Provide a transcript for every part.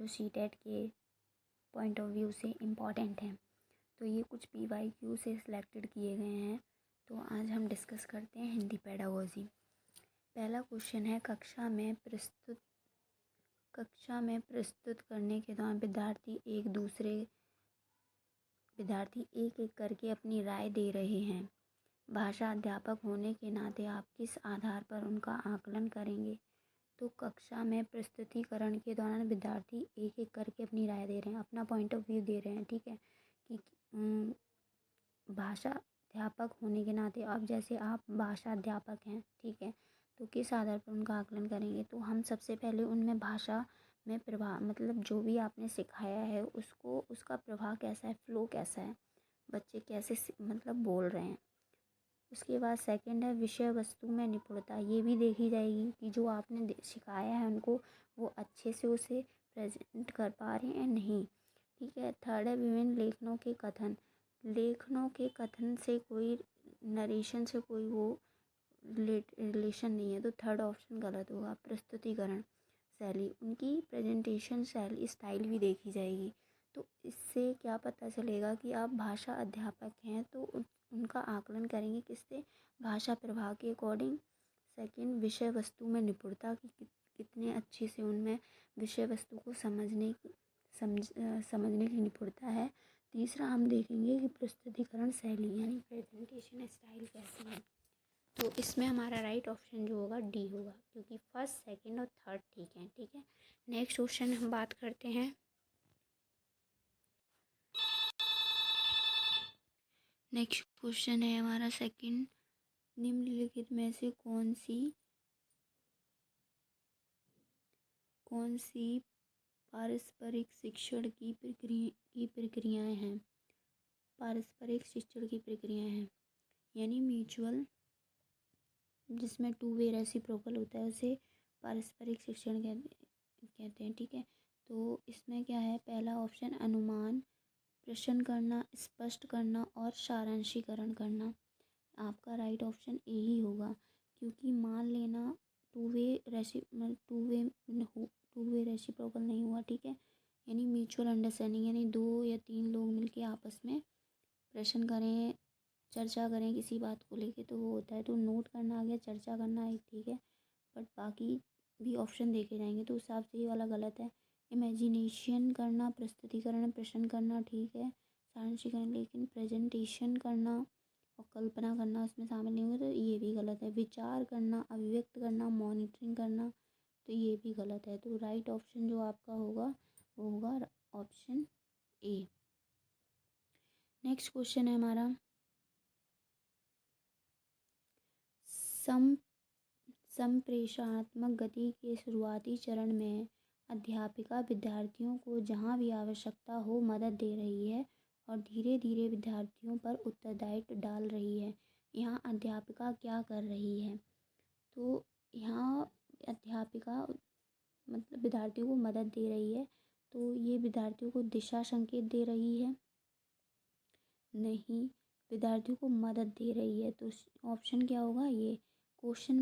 जो सीटेट के point of view से इम्पॉर्टेंट हैं। तो ये कुछ PYQ से सिलेक्टेड किए गए हैं। तो आज हम डिस्कस करते हैं हिंदी पेडागोजी। पहला क्वेश्चन है, कक्षा में प्रस्तुत करने के दौरान विद्यार्थी एक एक करके अपनी राय दे रहे हैं। भाषा अध्यापक होने के नाते आप किस आधार पर उनका आकलन करेंगे? तो कक्षा में प्रस्तुतिकरण के दौरान विद्यार्थी एक एक करके अपनी राय दे रहे हैं, अपना पॉइंट ऑफ व्यू दे रहे हैं, ठीक है। कि भाषा अध्यापक होने के नाते आप भाषा अध्यापक हैं, ठीक है। तो किस आधार पर उनका आकलन करेंगे? तो हम सबसे पहले उनमें भाषा में प्रभाव, मतलब जो भी आपने सिखाया है उसका प्रभाव कैसा है, फ्लो कैसा है, बच्चे कैसे मतलब बोल रहे हैं। उसके बाद सेकंड है विषय वस्तु में निपुणता। ये भी देखी जाएगी कि जो आपने सिखाया है उनको वो अच्छे से उसे प्रेजेंट कर पा रहे हैं नहीं, ठीक है। थर्ड है विभिन्न लेखनों के कथन से कोई नरेशन से कोई वो रिलेशन नहीं है। तो थर्ड ऑप्शन गलत होगा। प्रस्तुतिकरण शैली, उनकी प्रेजेंटेशन शैली स्टाइल भी देखी जाएगी। तो इससे क्या पता चलेगा कि आप भाषा अध्यापक हैं। तो उनका आकलन करेंगे किससे? भाषा प्रभाव के अकॉर्डिंग। सेकंड, विषय वस्तु में निपुणता की कितने अच्छे से उनमें विषय वस्तु को समझने की निपुणता है। तीसरा हम देखेंगे कि प्रस्तुतिकरण शैली यानी प्रेजेंटेशन स्टाइल कैसी है। तो इसमें हमारा राइट ऑप्शन जो होगा डी होगा, क्योंकि फर्स्ट सेकंड और थर्ड ठीक है, ठीक है। नेक्स्ट क्वेश्चन हम बात करते हैं। नेक्स्ट क्वेश्चन है हमारा सेकंड, निम्नलिखित में से कौन सी पारस्परिक शिक्षण की प्रक्रियाएं हैं? पारस्परिक शिक्षण की प्रक्रियाएं हैं यानी म्यूचुअल, जिसमें 2 वे रेसिप्रोकल होता है, उसे पारस्परिक शिक्षण कहते हैं, ठीक है। तो इसमें क्या है? पहला ऑप्शन अनुमान, प्रश्न करना, स्पष्ट करना और सारांशीकरण करना। आपका राइट ऑप्शन ए ही होगा, क्योंकि मान लेना टू वे रेसिप्रोकल नहीं हुआ, ठीक है। यानी म्यूचुअल अंडरस्टैंडिंग, यानी 2 या 3 लोग मिलके आपस में प्रश्न करें, चर्चा करें किसी बात को लेके, तो वो होता है। तो नोट करना आ गया, चर्चा करना है, ठीक है। बट बाकी भी ऑप्शन देखे जाएंगे तो उस हिसाब से ये वाला गलत है। इमेजिनेशन करना, प्रस्तुतिकरण, प्रश्न करना, ठीक है, सारांशीकरण, लेकिन प्रेजेंटेशन करना और कल्पना करना उसमें शामिल नहीं होगा, तो ये भी गलत है। विचार करना, अभिव्यक्त करना, मॉनिटरिंग करना, तो ये भी गलत है। तो राइट ऑप्शन जो आपका होगा वो होगा ऑप्शन ए। नेक्स्ट क्वेश्चन है हमारा, संप्रेषणात्मक गति के शुरुआती चरण में अध्यापिका विद्यार्थियों को जहाँ भी आवश्यकता हो मदद दे रही है और धीरे धीरे विद्यार्थियों पर उत्तरदायित्व डाल रही है। यहाँ अध्यापिका क्या कर रही है? तो यहाँ अध्यापिका मतलब विद्यार्थियों को मदद दे रही है, तो ये विद्यार्थियों को दिशा संकेत दे रही है? नहीं, विद्यार्थियों को मदद दे रही है। तो ऑप्शन क्या होगा? ये क्वेश्चन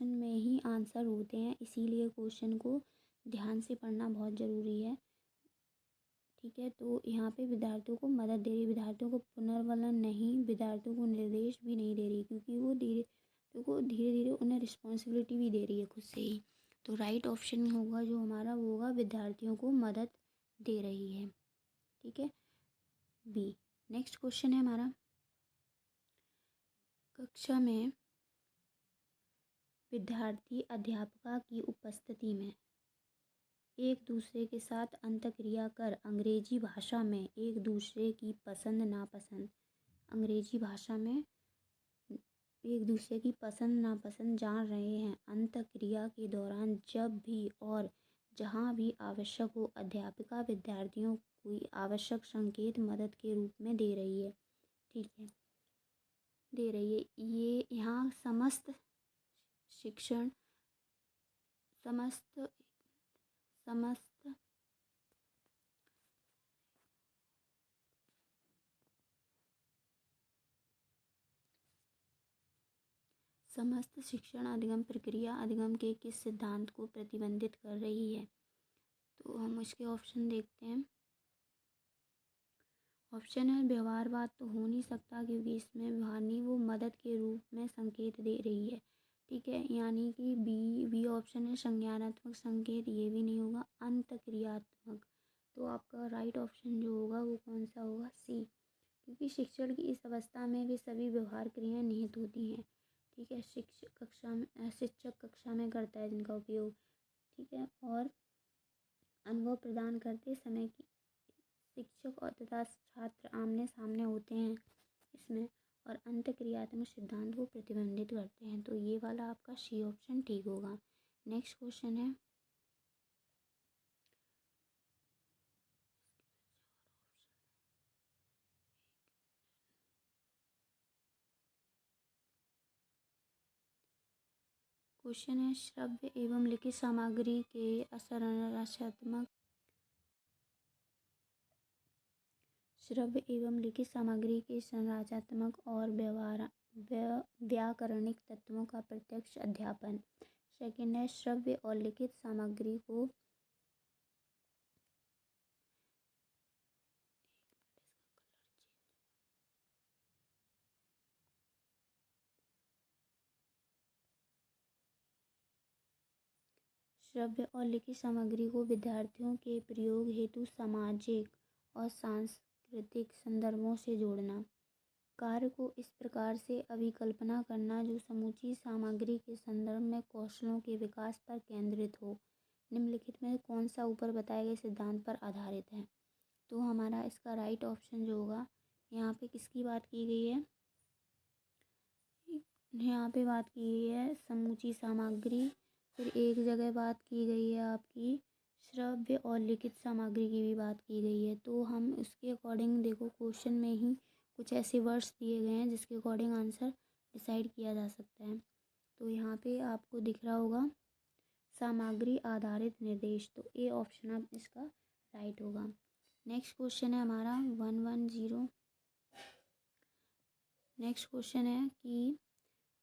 में ही आंसर होते हैं, इसीलिए क्वेश्चन को ध्यान से पढ़ना बहुत ज़रूरी है, ठीक है। तो यहाँ पे विद्यार्थियों को मदद दे रही है, विद्यार्थियों को पुनर्वलन नहीं, विद्यार्थियों को निर्देश भी नहीं दे रही, क्योंकि वो धीरे धीरे उन्हें रिस्पॉन्सिबिलिटी भी दे रही है खुद से ही। तो राइट ऑप्शन होगा जो हमारा वो होगा विद्यार्थियों को मदद दे रही है, ठीक है, बी। नेक्स्ट क्वेश्चन है हमारा, कक्षा में विद्यार्थी अध्यापिका की उपस्थिति में एक दूसरे के साथ अंतःक्रिया कर अंग्रेजी भाषा में एक दूसरे की पसंद नापसंद, अंग्रेजी भाषा में एक दूसरे की पसंद नापसंद जान रहे हैं। अंतःक्रिया के दौरान जब भी और जहाँ भी आवश्यक हो अध्यापिका विद्यार्थियों को आवश्यक संकेत मदद के रूप में दे रही है, ठीक है, दे रही है। ये यहाँ समस्त शिक्षण अधिगम प्रक्रिया अधिगम के किस सिद्धांत को प्रतिबंधित कर रही है? तो हम इसके ऑप्शन देखते हैं। ऑप्शन है व्यवहारवाद तो हो नहीं सकता, क्योंकि इसमें व्यवहार नहीं, वो मदद के रूप में संकेत दे रही है। ठीक है, यानी कि बी ऑप्शन है संज्ञानात्मक संकेत, ये भी नहीं होगा। अंतक्रियात्मक, तो आपका राइट ऑप्शन जो होगा वो कौन सा होगा? सी, क्योंकि शिक्षण की इस अवस्था में वे सभी व्यवहार क्रियाएं निहित होती हैं। ठीक है, शिक्षक कक्षा में करता है जिनका उपयोग। ठीक है, और अनुभव प्रदान करते समय की शिक्षक और तथा छात्र आमने सामने होते हैं इसमें, और अंतक्रियात्मक सिद्धांत को प्रतिबंधित करते हैं। तो ये वाला आपका सी ऑप्शन ठीक होगा। नेक्स्ट क्वेश्चन है, श्रव्य एवं लिखित सामग्री के संरचनात्मक और व्याकरणिक तत्वों का प्रत्यक्ष अध्यापन। सेकंड है, श्रव्य और लिखित सामग्री को विद्यार्थियों के प्रयोग हेतु सामाजिक और सांस्कृतिक संदर्भों से जोड़ना। कार्य को इस प्रकार से अभिकल्पना करना जो समूची सामग्री के संदर्भ में कौशलों के विकास पर केंद्रित हो। निम्नलिखित में कौन सा ऊपर बताए गए सिद्धांत पर आधारित है? तो हमारा इसका राइट ऑप्शन जो होगा, यहाँ पे किसकी बात की गई है? यहाँ पे बात की गई है समूची सामग्री, फिर एक जगह बात की गई है आपकी श्रव्य और लिखित सामग्री की भी बात की गई है। तो हम इसके अकॉर्डिंग देखो, क्वेश्चन में ही कुछ ऐसे वर्ड्स दिए गए हैं जिसके अकॉर्डिंग आंसर डिसाइड किया जा सकता है। तो यहाँ पे आपको दिख रहा होगा सामग्री आधारित निर्देश, तो ए ऑप्शन आप इसका राइट होगा। नेक्स्ट क्वेश्चन है हमारा 110। नेक्स्ट क्वेश्चन है कि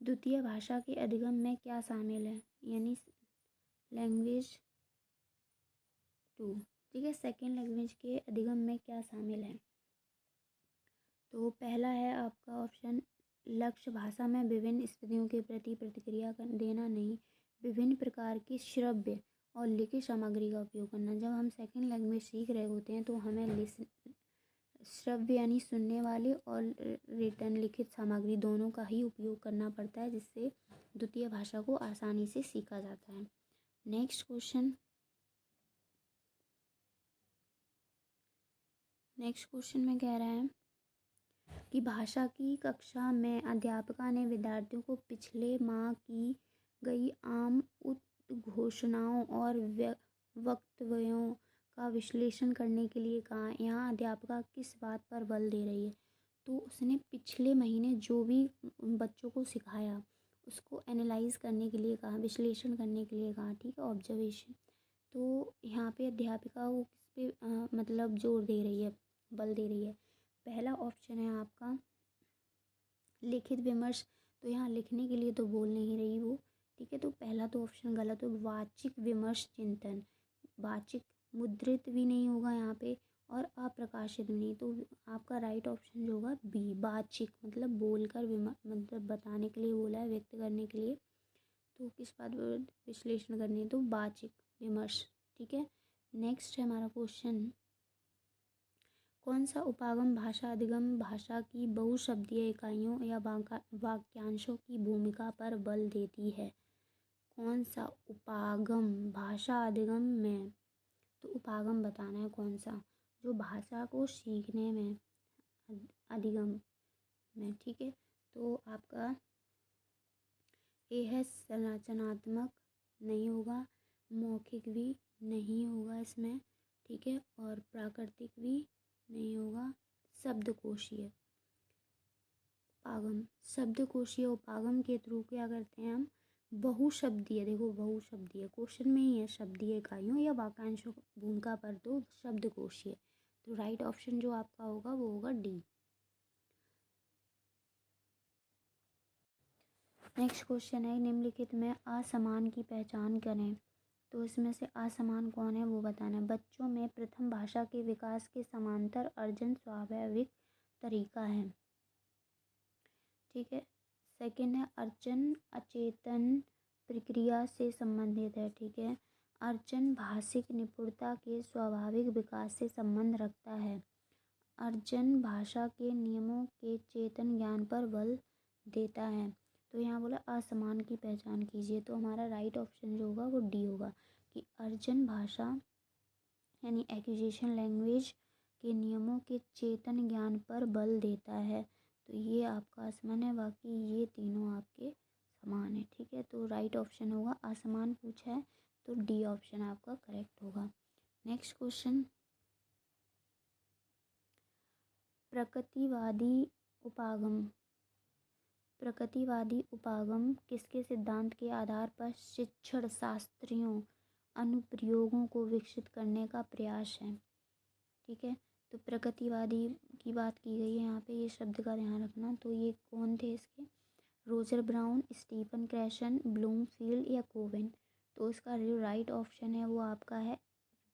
द्वितीय भाषा के अधिगम में क्या शामिल है, यानी लैंग्वेज 2। ठीक है, सेकेंड लैंग्वेज के अधिगम में क्या शामिल है? तो पहला है आपका ऑप्शन, लक्ष्य भाषा में विभिन्न स्थितियों के प्रति प्रतिक्रिया देना नहीं, विभिन्न प्रकार की श्रव्य और लिखित सामग्री का उपयोग करना। जब हम सेकेंड लैंग्वेज सीख रहे होते हैं तो हमें श्रव्य यानी सुनने वाले और रिटन लिखित सामग्री दोनों का ही उपयोग करना पड़ता है, जिससे द्वितीय भाषा को आसानी से सीखा जाता है। नेक्स्ट क्वेश्चन में कह रहा है कि भाषा की कक्षा में अध्यापिका ने विद्यार्थियों को पिछले माह की गई आम उद्घोषणाओं और वक्तव्यों का विश्लेषण करने के लिए कहा। यहाँ अध्यापिका किस बात पर बल दे रही है? तो उसने पिछले महीने जो भी बच्चों को सिखाया उसको एनालाइज करने के लिए कहा, विश्लेषण करने के लिए कहा। ठीक है, ऑब्जर्वेशन। तो यहाँ पे अध्यापिका वो किस पे मतलब जोर दे रही है, बल दे रही है? पहला ऑप्शन है आपका लिखित विमर्श, तो यहाँ लिखने के लिए तो बोल नहीं रही वो। ठीक है, तो पहला तो ऑप्शन गलत हो। वाचिक विमर्श चिंतन, वाचिक मुद्रित भी नहीं होगा यहाँ पे, और अप्रकाशित भी नहीं। तो आपका राइट ऑप्शन जो होगा बी, वाचिक, मतलब बोलकर मतलब बताने के लिए बोला है, व्यक्त करने के लिए। तो किस बात पर विश्लेषण करनी है? तो वाचिक विमर्श। ठीक है, नेक्स्ट है हमारा क्वेश्चन, कौन सा उपागम भाषा अधिगम भाषा की बहुशब्दीय इकाइयों या वाक्यांशों की भूमिका पर बल देती है? कौन सा उपागम भाषा अधिगम में, तो उपागम बताना है कौन सा, जो भाषा को सीखने में अधिगम में। ठीक है, तो आपका ए है संरचनात्मक, नहीं होगा, मौखिक भी नहीं होगा इसमें। ठीक है, और प्राकृतिक भी नहीं होगा, शब्दकोशीय उपागम। शब्दकोशीय उपागम के थ्रू क्या करते हैं हम? बहुशब्दीय, देखो बहुशब्दीय क्वेश्चन में ही है, शब्दीय इकाइयों या वाक्यांशों भूमिका पर, तो शब्दकोशीय। तो राइट ऑप्शन जो आपका होगा वो होगा डी। नेक्स्ट क्वेश्चन है, निम्नलिखित में असमान की पहचान करें। तो इसमें से असमान कौन है वो बताना है। बच्चों में प्रथम भाषा के विकास के समांतर अर्जन स्वाभाविक तरीका है। ठीक है। सेकंड है अर्जन अचेतन प्रक्रिया से संबंधित है। ठीक है। अर्जन भाषिक निपुणता के स्वाभाविक विकास से संबंध रखता है। अर्जन भाषा के नियमों के चेतन ज्ञान पर बल देता है। तो यहाँ बोला असमान की पहचान कीजिए, तो हमारा राइट ऑप्शन जो होगा वो डी होगा कि अर्जन भाषा यानी एक्विजिशन लैंग्वेज के नियमों के चेतन ज्ञान पर बल देता है। तो ये आपका असमान है, बाकी ये तीनों आपके समान है। ठीक है। तो राइट ऑप्शन होगा, असमान पूछा है तो डी ऑप्शन आपका करेक्ट होगा। नेक्स्ट क्वेश्चन, प्रकृतिवादी उपागम। प्रकृतिवादी उपागम किसके सिद्धांत के आधार पर शिक्षण शास्त्रियों अनुप्रयोगों को विकसित करने का प्रयास है। ठीक है। तो प्रकृतिवादी की बात की गई है यहाँ पे, ये शब्द का ध्यान रखना। तो ये कौन थे इसके, Roger brown, Stephen Krashen, Bloomfield या कोवेन। तो इसका जो राइट ऑप्शन है वो आपका है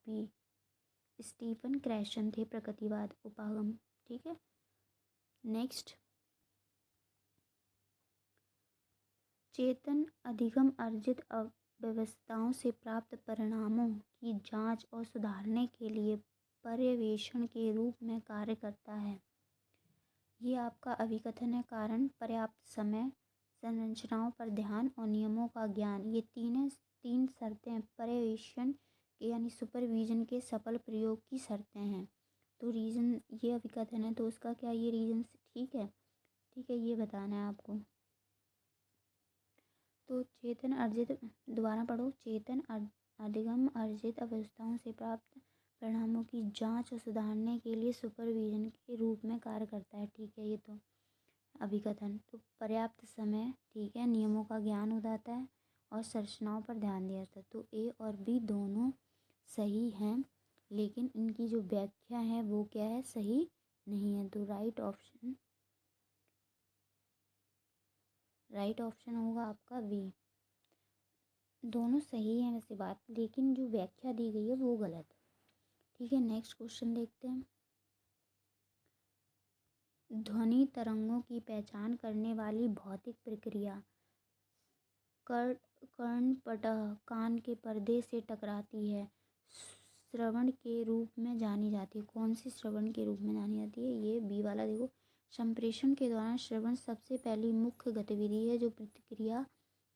बी, स्टीफन क्रैशन थे प्रकृतिवाद उपागम। ठीक है। नेक्स्ट, चेतन अधिगम अर्जित व्यवस्थाओं से प्राप्त परिणामों की जांच और सुधारने के लिए पर्यवेक्षण के रूप में कार्य करता है। ये आपका अभिकथन है। कारण, पर्याप्त समय, संरचनाओं पर ध्यान और नियमों का ज्ञान, ये तीन शर्तें पर्यवेक्षण के यानी सुपरविजन के सफल प्रयोग की शर्तें हैं। तो रीज़न, ये अभिकथन है तो उसका क्या ये रीज़न ठीक है। ठीक है, ये बताना है आपको। तो चेतन अर्जित, दोबारा पढ़ो, चेतन अधिगम अर्जित अवस्थाओं से प्राप्त परिणामों की जांच और सुधारने के लिए सुपरविजन के रूप में कार्य करता है। ठीक है, ये तो अभिकथन। तो पर्याप्त समय, ठीक है, नियमों का ज्ञान हो जाता है और संरचनाओं पर ध्यान दिया जाता है। तो ए और बी दोनों सही हैं, लेकिन इनकी जो व्याख्या है वो क्या है, सही नहीं है। तो राइट ऑप्शन होगा आपका बी। दोनों सही है वैसे बात, लेकिन जो व्याख्या दी गई है वो गलत है। ठीक है। नेक्स्ट क्वेश्चन देखते हैं। ध्वनि तरंगों की पहचान करने वाली भौतिक प्रक्रिया कर्णपटह कान के पर्दे से टकराती है, श्रवण के रूप में जानी जाती है। कौन सी श्रवण के रूप में जानी जाती है, ये बी वाला देखो। संप्रेषण के दौरान श्रवण सबसे पहली मुख्य गतिविधि है जो प्रतिक्रिया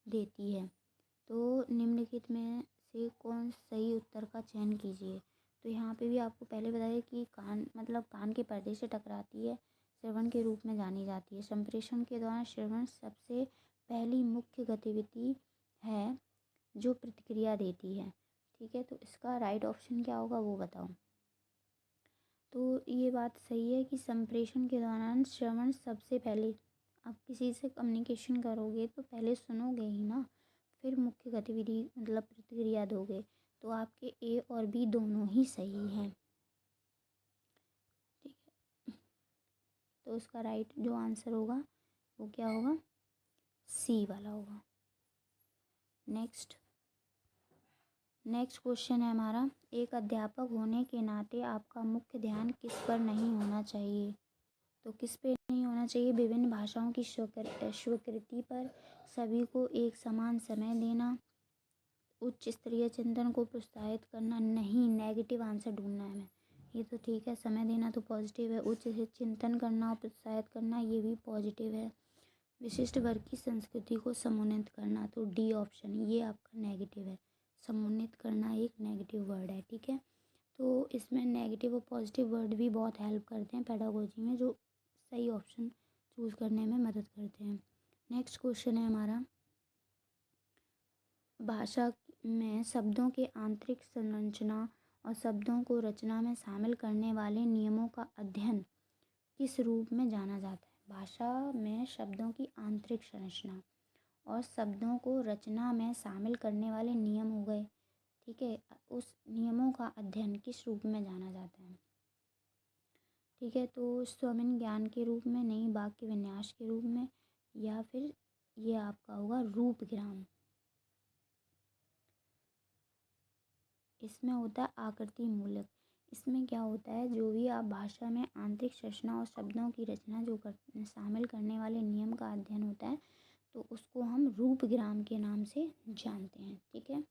देती है। तो निम्नलिखित में से कौन सही उत्तर का चयन कीजिए। तो यहाँ पे भी आपको पहले बताया कि कान मतलब कान के पर्दे से टकराती है, श्रवण के रूप में जानी जाती है। संप्रेषण के दौरान श्रवण सबसे पहली मुख्य गतिविधि है जो प्रतिक्रिया देती है। ठीक है। तो इसका राइट ऑप्शन क्या होगा वो बताओ। तो ये बात सही है कि संप्रेषण के दौरान श्रवण सबसे पहले, आप किसी से कम्युनिकेशन करोगे तो पहले सुनोगे ही ना, फिर मुख्य गतिविधि मतलब प्रतिक्रिया दोगे। तो आपके ए और बी दोनों ही सही हैं। ठीक है। तो उसका राइट जो आंसर होगा वो क्या होगा, सी वाला होगा। नेक्स्ट क्वेश्चन है हमारा, एक अध्यापक होने के नाते आपका मुख्य ध्यान किस पर नहीं होना चाहिए। तो किस पे नहीं होना चाहिए, विभिन्न भाषाओं की स्वीकृति पर, सभी को एक समान समय देना, उच्च स्तरीय चिंतन को प्रोत्साहित करना। नहीं, नेगेटिव आंसर ढूंढना है हमें। ये तो ठीक है, समय देना तो पॉजिटिव है, उच्च से चिंतन करना और प्रोत्साहित करना ये भी पॉजिटिव है। विशिष्ट वर्ग की संस्कृति को समुन्नत करना, तो डी ऑप्शन ये आपका नेगेटिव है। समुन्नत करना एक नेगेटिव वर्ड है। ठीक है। तो इसमें नेगेटिव और पॉजिटिव वर्ड भी बहुत हेल्प करते हैं पेडागोजी में, जो सही ऑप्शन चूज़ करने में मदद करते हैं। नेक्स्ट क्वेश्चन है हमारा, भाषा में शब्दों के आंतरिक संरचना और शब्दों को रचना में शामिल करने वाले नियमों का अध्ययन किस रूप में जाना जाता है। भाषा में शब्दों की आंतरिक संरचना और शब्दों को रचना में शामिल करने वाले नियम हो गए। ठीक है। उस नियमों का अध्ययन किस रूप में जाना जाता है। ठीक है। तो स्वमिन ज्ञान के रूप में, नहीं, वाक्य विन्यास के रूप में, या फिर ये आपका होगा रूपग्राम। इसमें होता है आकृति मूलक। इसमें क्या होता है, जो भी आप भाषा में आंतरिक संरचना और शब्दों की रचना जो शामिल करने वाले नियम का अध्ययन होता है, तो उसको हम रूपग्राम के नाम से जानते हैं। ठीक है,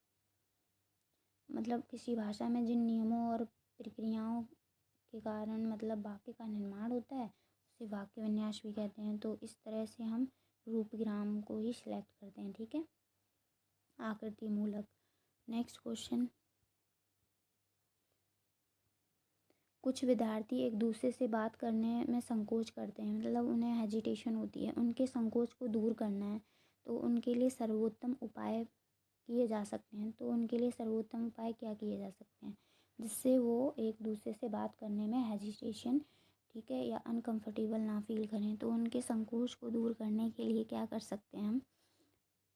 मतलब किसी भाषा में जिन नियमों और प्रक्रियाओं के कारण मतलब वाक्य का निर्माण होता है उसे वाक्य विन्यास भी कहते हैं। तो इस तरह से हम रूपग्राम को ही सिलेक्ट करते हैं। ठीक है, आकृति मूलक। नेक्स्ट क्वेश्चन, कुछ विद्यार्थी एक दूसरे से बात करने में संकोच करते हैं, मतलब उन्हें हेजिटेशन होती है। उनके संकोच को दूर करना है तो उनके लिए सर्वोत्तम उपाय किए जा सकते हैं। तो उनके लिए सर्वोत्तम उपाय क्या किए जा सकते हैं जिससे वो एक दूसरे से बात करने में हेजिटेशन, ठीक है, या अनकंफर्टेबल ना फील करें। तो उनके संकोच को दूर करने के लिए क्या कर सकते हैं हम?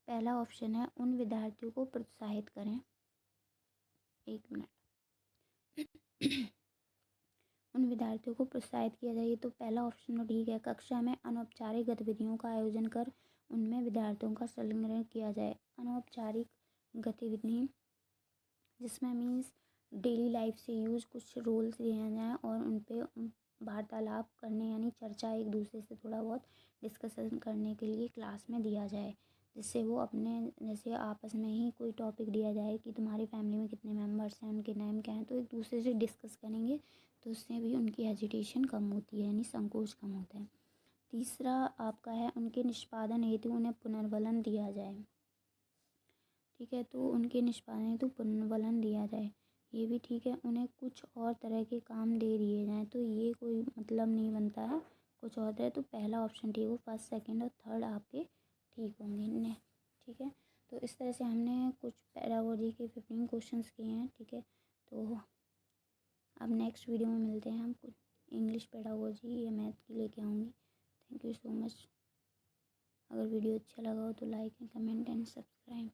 पहला ऑप्शन है उन विद्यार्थियों को प्रोत्साहित करें। एक मिनट उन विद्यार्थियों को प्रोत्साहित किया जाए, तो पहला ऑप्शन तो ठीक है। कक्षा में अनौपचारिक गतिविधियों का आयोजन कर उनमें विद्यार्थियों का संलग्न किया जाए। अनौपचारिक गतिविधि जिसमें मीन्स डेली लाइफ से यूज कुछ रोल्स दिए जाएँ और उन पे वार्तालाप करने यानी चर्चा एक दूसरे से थोड़ा बहुत डिस्कशन करने के लिए क्लास में दिया जाए, जिससे वो अपने जैसे आपस में ही कोई टॉपिक दिया जाए कि तुम्हारी फैमिली में कितने मेंबर्स हैं, उनके नेम क्या हैं, तो एक दूसरे से डिस्कस करेंगे तो उससे भी उनकी हेजिटेशन कम होती है यानी संकोच कम होता है। तीसरा आपका है उनके निष्पादन हेतु उन्हें पुनर्बलन दिया जाए। ठीक है, तो उनके निष्पादन हेतु पुनर्बलन दिया जाए, ये भी ठीक है। उन्हें कुछ और तरह के काम दे दिए जाएँ, तो ये कोई मतलब नहीं बनता है। कुछ और तरह, तो पहला ऑप्शन ठीक हो, फर्स्ट सेकंड और थर्ड आपके ठीक होंगे ने। ठीक है, तो इस तरह से हमने कुछ पेडागोजी के 15 क्वेश्चंस किए हैं। ठीक है, तो अब नेक्स्ट वीडियो में मिलते हैं। हम कुछ इंग्लिश पेडागोजी या मैथ की लेके आऊँगी। Thank you so much. अगर वीडियो अच्छा लगा हो तो like and comment and subscribe.